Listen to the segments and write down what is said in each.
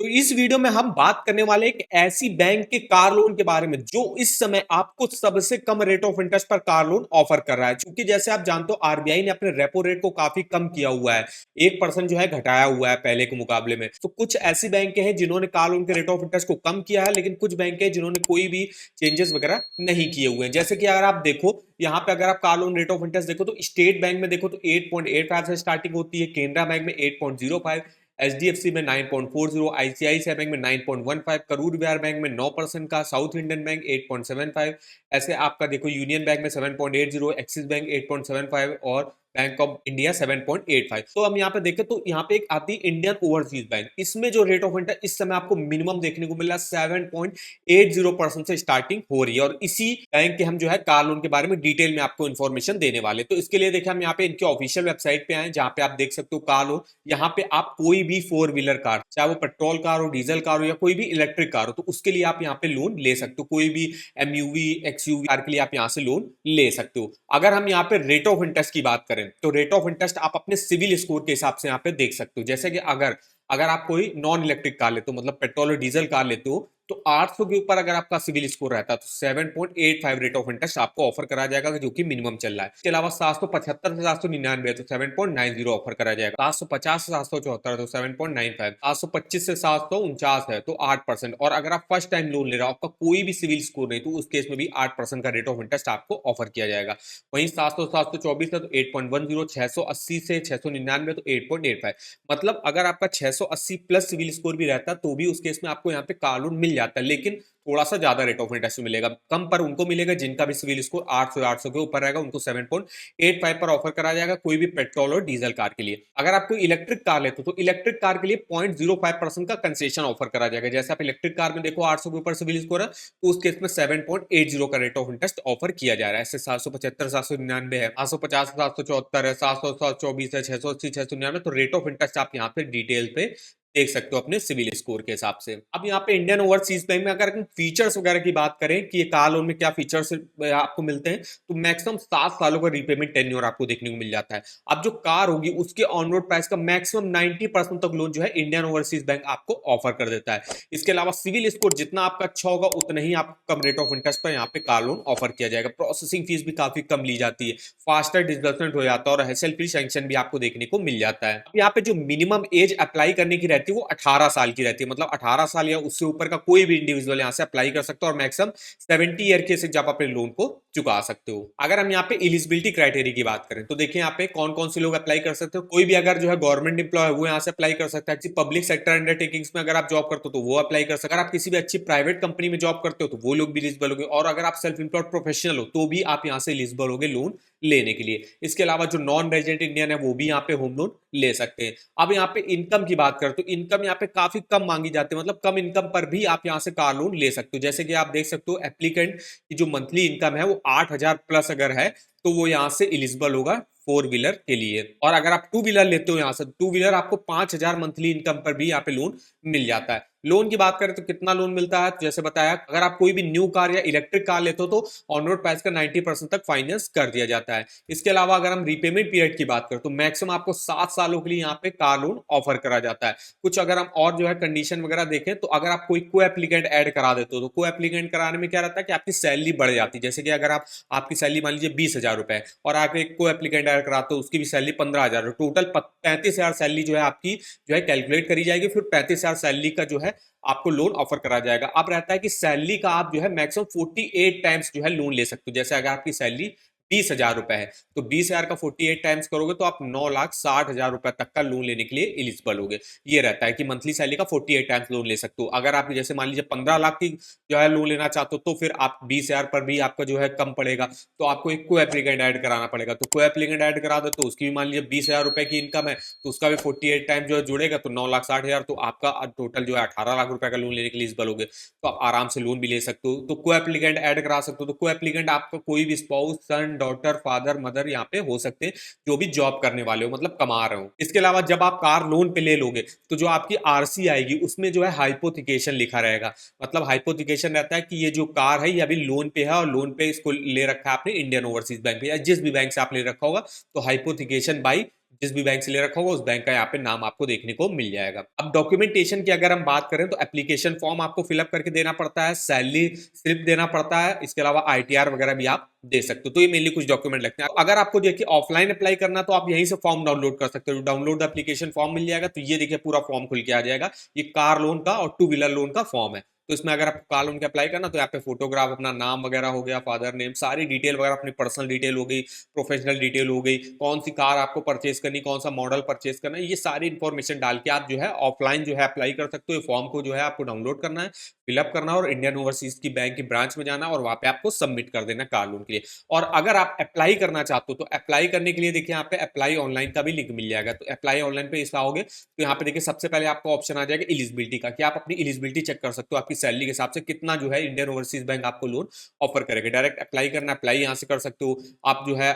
तो इस वीडियो में हम बात करने वाले एक ऐसी बैंक के कार लोन के बारे में जो इस समय आपको सबसे कम रेट ऑफ इंटरेस्ट पर कार लोन ऑफर कर रहा है। क्योंकि जैसे आप जानते हो आरबीआई ने अपने रेपो रेट को काफी कम किया हुआ है, 1% जो है घटाया हुआ है पहले के मुकाबले में। तो कुछ ऐसी बैंक हैं जिन्होंने कार लोन के रेट ऑफ इंटरेस्ट को कम किया है, लेकिन कुछ बैंक हैं जिन्होंने कोई भी चेंजेस वगैरह नहीं किए हुए हैं। जैसे कि अगर आप देखो यहाँ पे, अगर आप car loan rate of interest देखो तो स्टेट बैंक में देखो तो 8.85 से स्टार्टिंग होती है, केनरा बैंक में 8.05, एचडीएफसी में 9.40, आईसीआईसीआई बैंक में 9.15, करूर विकास बैंक में 9% का, साउथ इंडियन बैंक 8.75, ऐसे आपका देखो यूनियन बैंक में 7.80, एक्सिस बैंक 8.75 और बैंक ऑफ इंडिया 7.85। तो हम यहाँ पे देखें तो यहाँ पे एक आती है इंडियन ओवरसीज बैंक, इसमें जो रेट ऑफ इंटरेस्ट इस समय आपको मिनिमम देखने को मिल रहा है 7.80% से स्टार्टिंग हो रही है। और इसी बैंक के हम जो है कार लोन के बारे में डिटेल में आपको इन्फॉर्मेशन देने वाले। तो इसके लिए देखिए हम यहाँ पे इनकी ऑफिशियल वेबसाइट पे आए, जहाँ पे आप देख सकते हो कार लोन। यहाँ पे आप कोई भी फोर व्हीलर कार, चाहे वो पेट्रोल कार हो, डीजल कार हो या कोई भी इलेक्ट्रिक कार हो, तो उसके लिए आप यहाँ पे लोन ले सकते हो। कोई भी एमयूवी एक्सयूवी कार के लिए आप यहाँ से लोन ले सकते हो। अगर हम यहाँ पे रेट ऑफ इंटरेस्ट की बात करें तो रेट ऑफ इंटरेस्ट आप अपने सिविल स्कोर के हिसाब से यहाँ पे देख सकते हो। जैसे कि अगर अगर आप कोई नॉन इलेक्ट्रिक कार लेते हो, मतलब पेट्रोल और डीजल कार लेते हो, तो 800 के ऊपर अगर आपका सिविल स्कोर रहता है तो 7.85 रेट ऑफ इंटरेस्ट आपको ऑफर करा जाएगा, जो कि मिनिमम चल रहा है। इसके अलावा 775 से 799 है तो 7.90 ऑफर करा जाएगा, 750 से 774 तो 7.95, 725 से 749 है तो 8%। और अगर आप फर्स्ट टाइम लोन ले रहे हो, आपका कोई भी सिविल स्कोर नहीं, तो उस केस में भी 8% का रेट ऑफ इंटरेस्ट आपको ऑफर किया जाएगा। वहीं 724 है तो 8.10, 680 से 699 तो 8.85। मतलब अगर आपका 680 प्लस सिविल स्कोर भी रहता तो भी उस केस में आपको यहाँ पे कार लोन मिल जाता है, लेकिन थोड़ा सा ज्यादा रेट ऑफ इंटरेस्ट मिलेगा। कम पर उनको मिलेगा जिनका भी सिविल स्कोर 800 के ऊपर रहेगा, उनको 7.85 पर ऑफर करा जाएगा कोई भी पेट्रोल और डीजल कार के लिए। अगर आप कोई इलेक्ट्रिक कार लेते हो तो इलेक्ट्रिक कार के लिए 0.05% का कंसेशन ऑफर करा जाएगा। जैसे आप इलेक्ट्रिक कार में देखो 800 के ऊपर सिविल स्कोर है, तो उस केस में 7.80 का रेट ऑफ इंटरेस्ट ऑफर किया जा रहा है। ऐसे 775 799 है, 850 774 है, 724 है, 680 699, तो रेट ऑफ इंटरेस्ट आप यहाँ पे डिटेल पे देख सकते हो अपने सिविल स्कोर के हिसाब से। अब यहाँ पे इंडियन ओवरसीज बैंक में अगर हम फीचर्स वगैरह की बात करें कि ये कार लोन में क्या फीचर्स आपको मिलते हैं, तो मैक्सिमम 7 सालों का रीपेमेंट टेन्योर आपको देखने को मिल जाता है। अब जो कार होगी उसके ऑन रोड प्राइस का मैक्सिमम 90% तक लोन जो है इंडियन ओवरसीज बैंक आपको ऑफर कर देता है। इसके अलावा सिविल स्कोर जितना आपका अच्छा होगा उतना ही आपको कम रेट ऑफ इंटरेस्ट पर यहाँ पे कार लोन ऑफर किया जाएगा। प्रोसेसिंग फीस भी काफी कम ली जाती है, फास्टर डिसबर्समेंट हो जाता है और हेसल फ्री सैंक्शन भी आपको देखने को मिल जाता है। अब यहाँ पे जो मिनिमम एज अप्लाई करने की रहती है वो 18 साल की रहती है, मतलब 18 साल या उससे ऊपर का कोई भी इंडिविजुअल यहाँ से अप्लाई कर सकता है और मैक्सिमम 70 ईयर के से जब अपने लोन को चुका सकते हो। अगर हम यहाँ पे एलिजिबिलिटी क्राइटेरिया की बात करें तो देखिए यहाँ पे कौन कौन से लोग अप्लाई कर सकते हो। कोई भी अगर जो है गवर्नमेंट एम्प्लॉय है वो यहाँ से अप्लाई कर सकता है। पब्लिक सेक्टर अंडरटेकिंग्स में अगर आप जॉब करते हो तो वो अप्लाई कर सकते हो। अगर आप किसी भी अच्छी प्राइवेट कंपनी में जॉब करते हो तो वो लोग भी एलिजिबल होंगे, और अगर आप सेल्फ एम्प्लॉयड प्रोफेशनल हो तो भी आप यहाँ से एलिजिबल होगे लोन लेने के लिए। इसके अलावा जो नॉन रेजिडेंट इंडियन है वो भी यहाँ पे होम लोन ले सकते हैं। अब यहाँ पे इनकम की बात करते हो, इनकम यहाँ पे काफी कम मांगी जाती है, मतलब कम इनकम पर भी आप यहाँ से कार लोन ले सकते हो। जैसे कि आप देख सकते हो एप्लीकेंट की जो मंथली इनकम है वो 8,000 प्लस अगर है तो वो यहाँ से एलिजिबल होगा फोर व्हीलर के लिए। और अगर आप टू व्हीलर लेते हो यहाँ से, टू व्हीलर आपको 5,000 मंथली इनकम पर भी यहाँ पे लोन मिल जाता है। लोन की बात करें तो कितना लोन मिलता है, जैसे बताया अगर आप कोई भी न्यू कार या इलेक्ट्रिक कार लेते हो तो ऑन रोड प्राइस का 90% तक फाइनेंस कर दिया जाता है। इसके अलावा अगर हम रीपेमेंट पीरियड की बात करें तो मैक्सिमम आपको 7 सालों के लिए यहाँ पे कार लोन ऑफर करा जाता है। कुछ अगर हम और जो है कंडीशन वगैरह देखें तो अगर आप कोई को एप्लीकेंट ऐड करा देते हो तो को एप्लीकेंट कराने में क्या रहता है कि आपकी सैलरी बढ़ जाती है। जैसे कि अगर आप आपकी सैलरी मान लीजिए 20,000 रुपए और आप एक को एप्लीकेंट ऐड कराते हो उसकी भी सैलरी 15,000, टोटल 35,000 सैलरी जो है आपकी जो है कैलकुलेट करी जाएगी। फिर 35,000 सैलरी का जो है आपको लोन ऑफर करा जाएगा। अब रहता है कि सैलरी का आप जो है मैक्सिमम 48 टाइम्स जो है लोन ले सकते हो। जैसे अगर आपकी सैलरी 20,000 रुपए है तो 20,000 का 48 टाइम्स करोगे तो आप 9,60,000 रुपए तक का लोन लेने के लिए एलिजिबल होगे। ये रहता है कि मंथली सैलरी का 48 टाइम्स लोन ले सकते हो। अगर आप जैसे मान लीजिए 15 लाख की जो है लोन लेना चाहते हो तो फिर आप 20,000 पर भी आपका जो है कम पड़ेगा, तो आपको एक को एप्लीकेंट ऐड कराना पड़ेगा। तो को एप्लीकेंट ऐड करा दो तो उसकी भी मान लीजिए 20,000 रुपए की इनकम है तो उसका भी 48 टाइम जो है जुड़ेगा तो 9,60,000, तो आपका टोटल जो है 18 लाख रुपए का लोन लेने के लिए एलिजिबल होगे। तो आप आराम से लोन भी ले सकते हो। तो को एप्लीकेंट ऐड करा सकते हो। तो को एप्लीकेंट आपका कोई भी स्पाउस, सन, डॉटर, फादर, मदर यहाँ पे हो सकते हैं जो भी जॉब करने वाले हो, मतलब कमा रहे हो। इसके अलावा जब आप कार लोन पे ले लोगे तो जो आपकी आरसी आएगी उसमें जो है हाइपोथिकेशन लिखा रहेगा। मतलब हाइपोथिकेशन रहता है कि ये जो कार है ये अभी लोन पे है और लोन पे इसको ले रखा है आपने इंडियन ओवरसीज बैंक पे या जिस भी बैंक से आप ले रखा होगा, तो हाइपोथिकेशन बाई जिस भी बैंक से ले रखा होगा उस बैंक का यहाँ पे नाम आपको देखने को मिल जाएगा। अब डॉक्यूमेंटेशन की अगर हम बात करें तो एप्लीकेशन फॉर्म आपको फिलअप करके देना पड़ता है, सैलरी स्लिप देना पड़ता है, इसके अलावा आईटीआर वगैरह भी आप दे सकते हो। तो ये मेनली कुछ डॉक्यूमेंट लगते हैं। अगर आपको देखिए ऑफलाइन अप्लाई करना तो आप यहीं से फॉर्म डाउनलोड कर सकते हो, डाउनलोड एप्लीकेशन फॉर्म मिल जाएगा। तो ये देखिए पूरा फॉर्म खुल के आ जाएगा, ये कार लोन का और टू व्हीलर लोन का फॉर्म है। तो इसमें अगर आपको कार लोन के अप्लाई करना तो यहाँ पे फोटोग्राफ, अपना नाम वगैरह हो गया, फादर नेम, सारी डिटेल वगैरह, अपनी पर्सनल डिटेल हो गई, प्रोफेशनल डिटेल हो गई, कौन सी कार आपको परचेज करनी, कौन सा मॉडल परचेज करना है, ये सारी इंफॉर्मेशन डाल के आप जो है ऑफलाइन जो है अप्लाई कर सकते हो। फॉर्म को जो है आपको डाउनलोड करना है, फिलअप करना है और इंडियन ओवरसीज की बैंक की ब्रांच में जाना और वहां पे आपको सबमिट कर देना कार लोन के लिए। और अगर आप अप्लाई करना चाहते हो तो अप्लाई करने के लिए देखिए यहाँ पे अप्लाई ऑनलाइन का भी लिंक मिल जाएगा। तो अप्लाई ऑनलाइन पे इस आओगे तो यहाँ पे देखिए सबसे पहले आपको ऑप्शन आ जाएगा एलिजिबिलिटी का, कि आप अपनी एलिजिबिलिटी चेक कर सकते हो, आपकी सैलरी के हिसाब से कितना जो है इंडियन ओवरसीज बैंक आपको लोन ऑफर करेगा। डायरेक्ट अप्लाई करना, अप्लाई यहाँ से कर सकते हो। आप जो है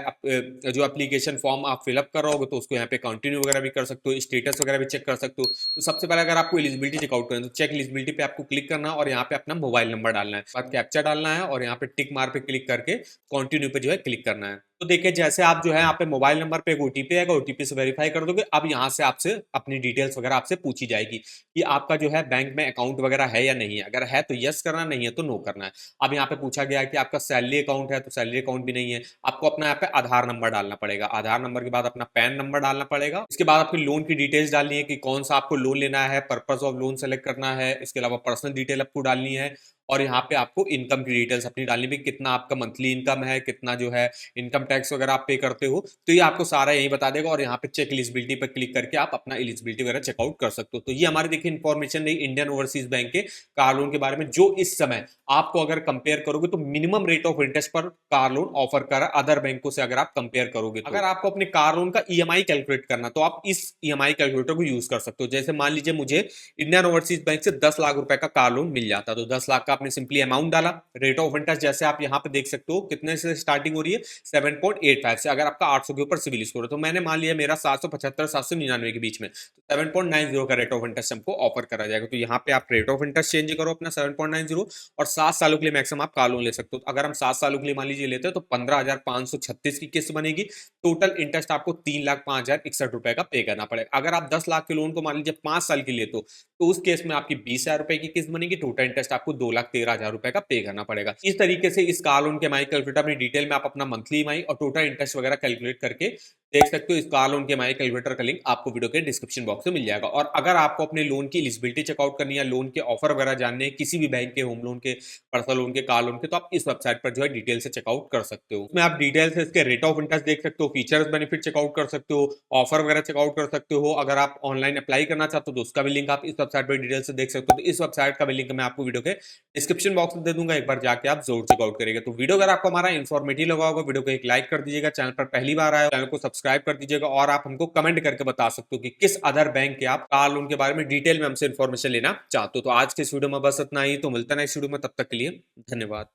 जो एप्लीकेशन फॉर्म आप फिलअप कर रहे हो तो उसको यहाँ पे कंटिन्यू वगैरह भी कर सकते हो, स्टेटस वगैरह भी चेक कर सकते हो। तो सबसे पहले अगर आपको एलिजिबिलिटी चेकआउट करना है तो चेक एलिजिबिलिटी पे आपको क्लिक करना और यहाँ पे अपना मोबाइल नंबर डालना है, बाद कैप्चा डालना है और यहाँ पे टिक मार पे क्लिक करके कंटिन्यू पे जो है क्लिक करना है। तो देखिए जैसे आप जो है यहाँ पे मोबाइल नंबर पे एक ओटीपी आएगा, ओटीपी से वेरीफाई कर दोगे। अब यहाँ से आपसे अपनी डिटेल्स वगैरह आपसे पूछी जाएगी कि आपका जो है बैंक में अकाउंट वगैरह है या नहीं है। अगर है तो यस करना, नहीं है तो नो करना है। अब यहाँ पे पूछा गया है कि आपका सैलरी अकाउंट है तो सैलरी अकाउंट भी नहीं है। आपको अपना यहाँ पे आधार नंबर डालना पड़ेगा, आधार नंबर के बाद अपना पैन नंबर डालना पड़ेगा। इसके बाद आपकी लोन की डिटेल्स डालनी है कि कौन सा आपको लोन लेना है, पर्पस ऑफ लोन सेलेक्ट करना है। इसके अलावा पर्सनल डिटेल आपको डालनी है और यहाँ पे आपको इनकम की डिटेल्स अपनी डालनी भी, कितना आपका मंथली इनकम है, कितना जो है इनकम टैक्स वगैरह आप पे करते हो। तो ये आपको सारा यही बता देगा और यहाँ पे चेक एलिजिबिलिटी पर क्लिक करके आप अपना एलिजिबिलिटी वगैरह चेकआउट कर सकते हो। तो ये हमारी देखिए इन्फॉर्मेशन रही इंडियन ओवरसीज बैंक के कार लोन के बारे में, जो इस समय आपको अगर कंपेयर करोगे तो मिनिमम रेट ऑफ इंटरेस्ट पर कार लोन ऑफर कर रहा है अदर बैंकों से अगर आप कंपेयर करोगे। तो अगर आपको अपने कार लोन का ईएमआई कैलकुलेट करना तो आप इस ईएमआई कैलकुलेटर को यूज कर सकते हो। जैसे मान लीजिए मुझे इंडियन ओवरसीज बैंक से 10 लाख रुपए का कार लोन मिल जाता, तो 10 लाख का आपने सिंपली अमाउंट डाला, रेट ऑफ इंटरेस्ट जैसे आप यहाँ पे देख सकते हो कितने से स्टार्टिंग हो रही है 7.85 से। अगर आपका 800 के ऊपर सिविल स्कोर है तो मैंने मान लिया मेरा 775 799 के बीच में, तो 7.90 का रेट ऑफ इंटरेस्ट हमको ऑफर करा जाएगा। तो यहाँ पे आप रेट ऑफ इंटरेस्ट चेंज करो अपना 7.90 और 7 सालों के लिए मैक्सिमम आप कार लोन ले सकते हो। अगर हम 7 सालों के लिए मान लीजिए लेते हैं तो 15,536 की किस्त बनेगी। टोटल इंटरेस्ट आपको 3,05,061 रुपए का पे करना पड़ेगा। अगर आप 10 लाख के लोन को मान लीजिए 5 साल के लिए तो उस केस में आपकी 20,000 रुपए की किस्त बनेगी। टोटल इंटरेस्ट आपको 2,13,000 रुपए का पे करना पड़ेगा। इस तरीके से इस कार लोन के ईएमआई कैलकुलेटर अपनी डिटेल में आप अपना मंथली ईएमआई और टोटल इंटरेस्ट वगैरह कैलकुलेट करके देख सकते हो। इस कार लोन के ईएमआई कैलकुलेटर का लिंक आपको वीडियो के डिस्क्रिप्शन बॉक्स में मिल जाएगा। और अगर आपको अपने लोन की एलिजिबिलिटी चेकआउट करनी है, लोन के ऑफर वगैरह जानने हैं किसी भी बैंक के, होम लोन के, पर्सनल लोन के, कार लोन के, तो आप इस वेबसाइट पर जो है डिटेल से चेकआउट कर सकते हो। उसमें आप डिटेल से इसके रेट ऑफ इंटरेस्ट देख सकते हो, फीचर्स बेनिफिट चेकआउट कर सकते हो, ऑफर वगैरह चेकआउट कर सकते हो। अगर आप ऑनलाइन अप्लाई करना चाहते हो तो उसका भी लिंक आप इस वेबसाइट पर डिटेल से देख सकते हो। तो इस वेबसाइट का भी लिंक मैं आपको वीडियो के डिस्क्रिप्शन बॉक्स में दे दूंगा, एक बार जाके आप जरूर चेकआउट करेंगे। तो वीडियो अगर आपको हमारा इन्फॉर्मेटिव लगा होगा, वीडियो को एक लाइक कर दीजिएगा, चैनल पर पहली बार आए चैनल को सब्सक्राइब कर दीजिएगा और आप हमको कमेंट करके बता सकते हो कि किस अदर बैंक के आप कार लोन के बारे में डिटेल में हमसे इन्फॉर्मेशन लेना चाहते हो। तो आज के इस वीडियो में बस इतना ही, तो मिलता है नेक्स्ट वीडियो में, तब तक के लिए धन्यवाद।